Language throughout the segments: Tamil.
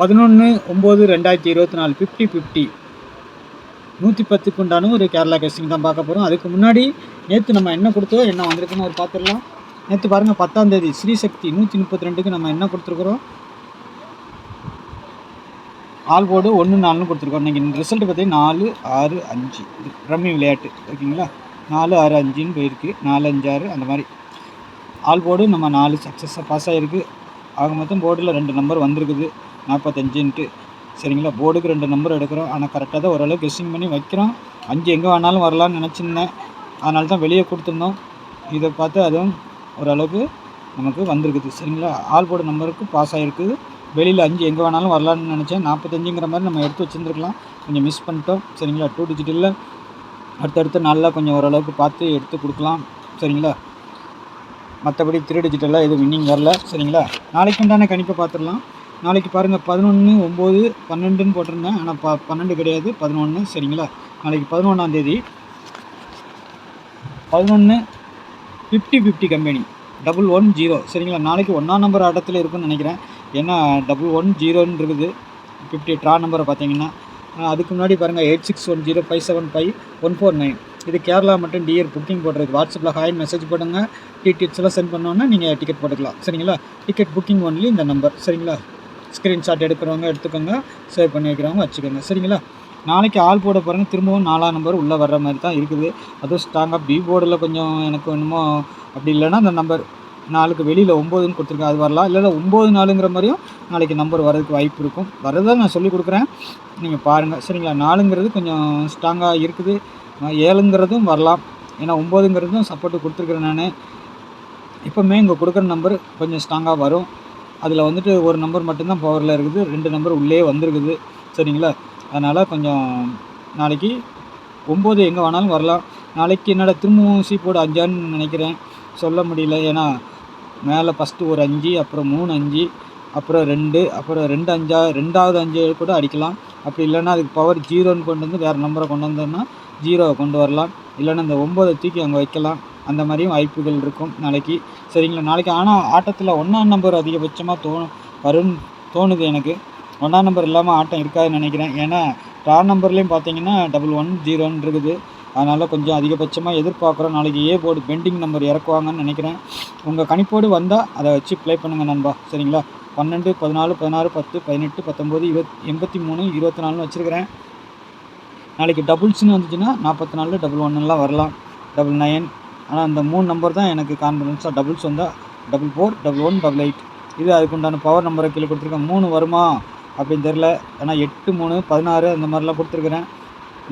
11/9/2024 50-50 110க்கு உண்டான ஒரு கேரளா கெஸ்டிங் தான் பார்க்க போகிறோம். அதுக்கு முன்னாடி நேற்று நம்ம என்ன கொடுத்தோம், என்ன வந்திருக்குன்னு ஒரு பார்த்துடலாம். நேற்று பாருங்கள் 10ஆம் தேதி ஸ்ரீசக்தி 132க்கு நம்ம என்ன கொடுத்துருக்குறோம், ஆல் போர்டு 1-4 கொடுத்துருக்கோம். இன்றைக்கி ரிசல்ட் பார்த்தீங்கன்னா 4, 6, 5 ரம்மி விளையாட்டு ஓகேங்களா. 4, 6, 5ன்னு போயிருக்கு. 4, 5, 6 அந்த மாதிரி ஆல் போர்டு நம்ம 4 சக்ஸஸாக பாஸ் ஆகிருக்கு. ஆக மொத்தம் போர்டில் 2 நம்பர் வந்திருக்குது 45ன்ட்டு சரிங்களா. போர்டுக்கு 2 நம்பர் எடுக்கிறோம். ஆனால் கரெக்டாக தான் ஓரளவுக்கு கெஸ்ஸிங் பண்ணி வைக்கிறோம். 5 எங்கே வேணாலும் வரலான்னு நினச்சிருந்தேன், அதனால தான் வெளியே கொடுத்துருந்தோம். இதை பார்த்து அதுவும் ஓரளவுக்கு நமக்கு வந்திருக்குது சரிங்களா. ஆல் போர்டு நம்பருக்கு பாஸ் ஆகிருக்குது. வெளியில் 5 எங்கே வேணாலும் வரலான்னு நினச்சேன். 45ங்கிற மாதிரி நம்ம எடுத்து வச்சுருந்துருக்கலாம், கொஞ்சம் மிஸ் பண்ணிட்டோம் சரிங்களா. 2 டிஜிட்டில் அடுத்தடுத்து நல்லா கொஞ்சம் ஓரளவுக்கு பார்த்து எடுத்து கொடுக்கலாம் சரிங்களா. மற்றபடி 3 டிஜிட்டலாக எதுவும் வின்னிங் வரல சரிங்களா. நாளைக்கு உண்டான கணிப்பை பார்த்துடலாம். நாளைக்கு பாருங்கள் 11/9/12ன்னு போட்டிருந்தேன், ஆனால் 12 கிடையாது 11 சரிங்களா. நாளைக்கு 11ஆம் தேதி 11 50-50 கம்பெனி 110 சரிங்களா. நாளைக்கு 1ஆம் நம்பர் ஆட்டத்தில் இருக்குன்னு நினைக்கிறேன், ஏன்னா 110ன்னு இருக்குது 50 ட்ரா நம்பரை பார்த்தீங்கன்னா. அதுக்கு முன்னாடி பாருங்கள் 8610575149 இது கேரளா மட்டும் டிஆர் புக்கிங் போடுறது. வாட்ஸ்அப்பில் ஹாய் மெசேஜ் போடுங்க, டிக்கெட்ஸ்லாம் சென்ட் பண்ணோன்னா நீங்கள் டிக்கெட் போட்டுக்கலாம் சரிங்களா. டிக்கெட் புக்கிங் ஒன்லி இந்த நம்பர் சரிங்களா. ஸ்க்ரீன்ஷாட் எடுக்கிறவங்க எடுத்துக்கோங்க, சேவ் பண்ணி வைக்கிறவங்க வச்சுக்கோங்க சரிங்களா. நாளைக்கு ஆல் போர்டை பாருங்கள், திரும்பவும் 4ஆம் நம்பர் உள்ளே வர்ற மாதிரி தான் இருக்குது. அதுவும் ஸ்ட்ராங்காக பி போர்டில் கொஞ்சம் எனக்கு என்னமோ அப்படி இல்லைன்னா அந்த நம்பர் 4க்கு வெளியில் 9ன்னு கொடுத்துருக்கேன், அது வரலாம். இல்லை 9-4ங்கிற மாதிரியும் நாளைக்கு நம்பர் வரதுக்கு வாய்ப்பு இருக்கும். வரதான் நான் சொல்லி கொடுக்குறேன், நீங்கள் பாருங்கள் சரிங்களா. 4ங்கிறது கொஞ்சம் ஸ்ட்ராங்காக இருக்குது, 7ங்கிறதும் வரலாம், ஏன்னா 9ங்கிறதும் சப்போர்ட்டு கொடுத்துருக்குறேன் நான். இப்போவுமே இங்கே கொடுக்குற நம்பர் கொஞ்சம் ஸ்ட்ராங்காக வரும். அதில் வந்துட்டு ஒரு நம்பர் மட்டும்தான் பவரில் இருக்குது, 2 நம்பர் உள்ளே வந்திருக்குது சரிங்களா. அதனால் கொஞ்சம் நாளைக்கு 9 எங்கே வேணாலும் வரலாம். நாளைக்கு என்னோட திரும்பவும் சி போர்டு 5ஆன்னு நினைக்கிறேன், சொல்ல முடியல. ஏன்னா மேலே ஃபஸ்ட்டு ஒரு 5, அப்புறம் 3 5, அப்புறம் 2, அப்புறம் 2 5 2வது 5 கூட அடிக்கலாம். அப்படி இல்லைன்னா அதுக்கு பவர் 0ன்னு கொண்டு வந்து வேறு நம்பரை கொண்டு வந்தோம்னா 0வை கொண்டு வரலாம். இல்லைன்னா இந்த 9 தூக்கி அங்கே வைக்கலாம். அந்த மாதிரியும் வாய்ப்புகள் இருக்கும் நாளைக்கு சரிங்களா. நாளைக்கு ஆனால் ஆட்டத்தில் 1ஆம் நம்பர் அதிகபட்சமாக வரும்னு தோணுது எனக்கு. 1ஆம் நம்பர் இல்லாமல் ஆட்டம் இருக்காதுன்னு நினைக்கிறேன். ஏன்னா ட்ரா நம்பர்லேயும் பார்த்தீங்கன்னா 110ன்னு இருக்குது. அதனால் கொஞ்சம் அதிகபட்சமாக எதிர்பார்க்குறோம். நாளைக்கு ஏ போர்டு பெண்டிங் நம்பர் இறக்குவாங்கன்னு நினைக்கிறேன். உங்கள் கணிப்போடு வந்தால் அதை வச்சு ப்ளே பண்ணுங்கள் நண்பா சரிங்களா. 12, 14, 16, 10, 18, 19, 83, 24ன்னு வச்சுருக்கிறேன். நாளைக்கு டபுள்ஸ்ன்னு வந்துச்சுன்னா 44, 11லாம் வரலாம், 99. ஆனால் அந்த 3 நம்பர் தான் எனக்கு கான்ஃபிடன்ஸாக. டபுள்ஸ் வந்தால் 44, 11, 88 இது அதுக்கு உண்டான பவர் நம்பரை கீழே கொடுத்துருக்கேன். 3 வருமா அப்படின்னு தெரில, ஏன்னா 8, 3, 16 அந்த மாதிரிலாம் கொடுத்துருக்குறேன்.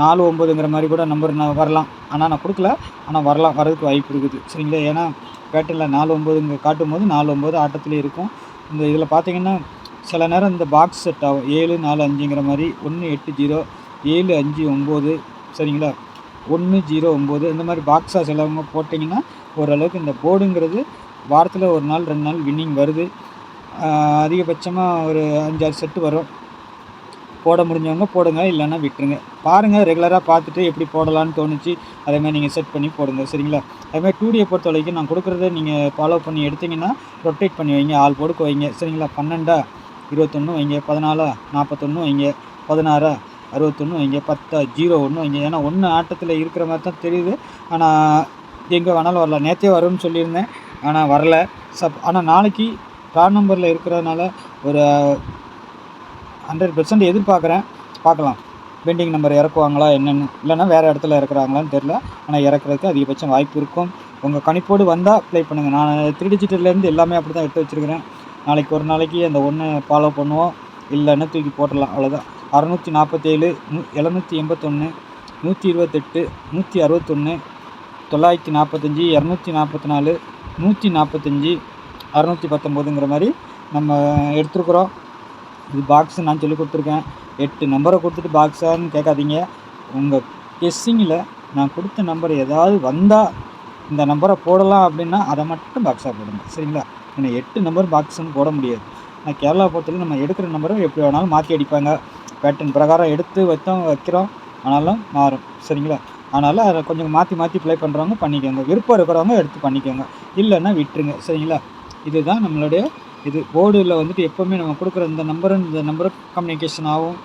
4, 9ங்கிற மாதிரி கூட நம்பர் நான் வரலாம், ஆனால் நான் கொடுக்கல, ஆனால் வரலாம், வரதுக்கு வாய்ப்பு இருக்குது சரிங்களா. ஏன்னா பேட்டர்னில் 4, 9 காட்டும் போது 4, 9 ஆட்டத்துலேயே இருக்கும். இந்த இதில் பார்த்தீங்கன்னா சில நேரம் இந்த பாக்ஸ் செட் ஆகும், 7, 4, 5ங்கிற மாதிரி 1, 8, 0, 7, 5, 9 சரிங்களா. 1, 0, 9 இந்த மாதிரி பாக்ஸாக சிலவங்க போட்டிங்கன்னா ஓரளவுக்கு இந்த போர்டுங்கிறது வாரத்தில் 1 நாள் 2 நாள் வின்னிங் வருது. அதிகபட்சமாக ஒரு 5-6 செட்டு வரும். போட முடிஞ்சவங்க போடுங்க, இல்லைன்னா விட்டுருங்க. பாருங்கள், ரெகுலராக பார்த்துட்டு எப்படி போடலான்னு தோணுச்சு அதேமாதிரி நீங்கள் செட் பண்ணி போடுங்க சரிங்களா. அதேமாதிரி 2Dயை பொறுத்த வரைக்கும் நான் கொடுக்குறத நீங்கள் ஃபாலோ பண்ணி எடுத்திங்கன்னா ரொட்டேட் பண்ணி வைங்க, ஆல் போர்டுக்கு வைங்க சரிங்களா. 12 21 வைங்க, 14 41 வைங்க, 16 61 வைங்க, 10 01 வைங்க. ஏன்னா 1 ஆட்டத்தில் இருக்கிற மாதிரி தான் தெரியுது, ஆனால் எங்கே வேணாலும் வரலாம். நேற்றே வரும்னு சொல்லியிருந்தேன், ஆனால் வரல. ஆனால் நாளைக்கு ட்ரா நம்பரில் இருக்கிறதுனால ஒரு 100% எதிர்பார்க்குறேன். பார்க்கலாம் பெண்டிங் நம்பர் இறக்குவாங்களா என்னென்னு, இல்லைன்னா வேறு இடத்துல இறக்குறாங்களான்னு தெரில, ஆனால் இறக்குறதுக்கு அதிகபட்சம் வாய்ப்பு இருக்கும். உங்கள் கணிப்போடு வந்தால் ப்ளே பண்ணுங்கள். நான் 3 டிஜிட்டல்லேருந்து எல்லாமே அப்படி தான் எடுத்து வச்சுருக்கிறேன். நாளைக்கு ஒரு நாளைக்கு அந்த 1 ஃபாலோ பண்ணுவோம், இல்லைன்னா தூக்கி போட்டுடலாம், அவ்வளோதான். 647, 781, 128, 161, 945, 244, 145, 619ங்கிற மாதிரி நம்ம எடுத்துருக்குறோம். இது பாக்ஸு நான் சொல்லி கொடுத்துருக்கேன். 8 நம்பரை கொடுத்துட்டு பாக்ஸான்னு கேட்காதீங்க. உங்கள் கெஸ்ஸிங்கில் நான் கொடுத்த நம்பர் ஏதாவது வந்தால் இந்த நம்பரை போடலாம் அப்படின்னா அதை மட்டும் பாக்ஸாக போடுங்க சரிங்களா. ஏன்னா 8 நம்பர் பாக்ஸுன்னு போட முடியாது. நான் கேரளா பொறுத்தவரைக்கும் நம்ம எடுக்கிற நம்பரை எப்படி வேணாலும் மாற்றி அடிப்பாங்க, பேட்டர்ன் பிரகாரம் எடுத்து வைக்கிறோம், ஆனாலும் மாறும் சரிங்களா. அதனால் அதை கொஞ்சம் மாற்றி ப்ளே பண்ணுறவங்க பண்ணிக்கோங்க, விருப்பம் இருக்கிறவங்க எடுத்து பண்ணிக்கோங்க, இல்லைன்னா விட்டுருங்க சரிங்களா. இதுதான் நம்மளுடைய இது போர்டில் வந்துட்டு எப்போவுமே நம்ம கொடுக்குற இந்த நம்பரும் கம்யூனிகேஷன் ஆகும்.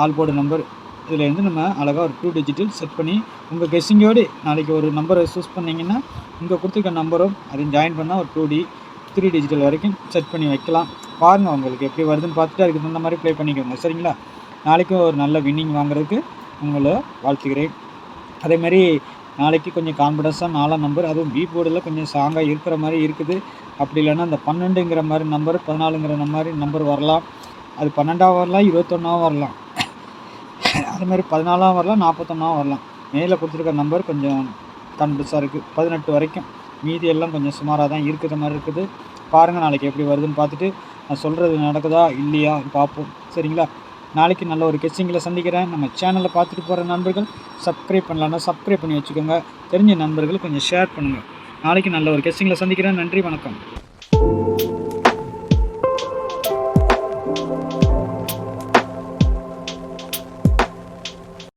ஆல் போர்டு நம்பர் இதுலேருந்து நம்ம அழகாக ஒரு 2 டிஜிட்டல் செட் பண்ணி உங்கள் கெஸ்ஸிங்கோடு நாளைக்கு ஒரு நம்பரை சூஸ் பண்ணிங்கன்னா இங்கே கொடுத்துருக்க நம்பரும் அதையும் ஜாயின் பண்ணால் ஒரு 2D 3 டிஜிட்டல் வரைக்கும் செட் பண்ணி வைக்கலாம். பாருங்கள் உங்களுக்கு எப்படி வருதுன்னு பார்த்துட்டு அதுக்கு தகுந்த மாதிரி ப்ளே பண்ணிக்கோங்க. சரிங்களா? நாளைக்கும் ஒரு நல்ல வின்னிங் வாங்குறதுக்கு உங்களை வாழ்த்துக்கிறேன். அதேமாதிரி நாளைக்கு கொஞ்சம் கான்ஃபிடன்ஸாக 4ஆம் நம்பர், அதுவும் பி போர்டில் கொஞ்சம் ஸ்ட்ராங்காக இருக்கிற மாதிரி இருக்குது. அப்படி இல்லைன்னா அந்த 12ங்கிற மாதிரி நம்பர் 14ங்கிற மாதிரி நம்பர் வரலாம். அது 12ஆக வரலாம், 21ஆக வரலாம், அது மாதிரி 14ஆக வரலாம், 41ஆக வரலாம். மேலே கொடுத்துருக்க நம்பர் கொஞ்சம் கான்ஃபிடன்ஸாக இருக்குது 18 வரைக்கும். மீதி எல்லாம் கொஞ்சம் சுமாராக தான் இருக்கிற மாதிரி இருக்குது. பாருங்கள் நாளைக்கு எப்படி வருதுன்னு பார்த்துட்டு நான் சொல்கிறது நடக்குதா இல்லையா பார்ப்போம். சரிங்களா? நாளைக்கு நல்ல ஒரு கெஸ்ஸிங்கில் சந்திக்கிறேன். நம்ம சேனலை பார்த்துட்டு போகிற நண்பர்கள் சப்ஸ்கிரைப் பண்ணலான்னா சப்ஸ்கிரைப் பண்ணி வச்சுக்கோங்க. தெரிஞ்ச நண்பர்கள் கொஞ்சம் ஷேர் பண்ணுங்கள். நாளைக்கு நல்ல ஒரு கெஸ்ஸிங்கில் சந்திக்கிறேன். நன்றி, வணக்கம்.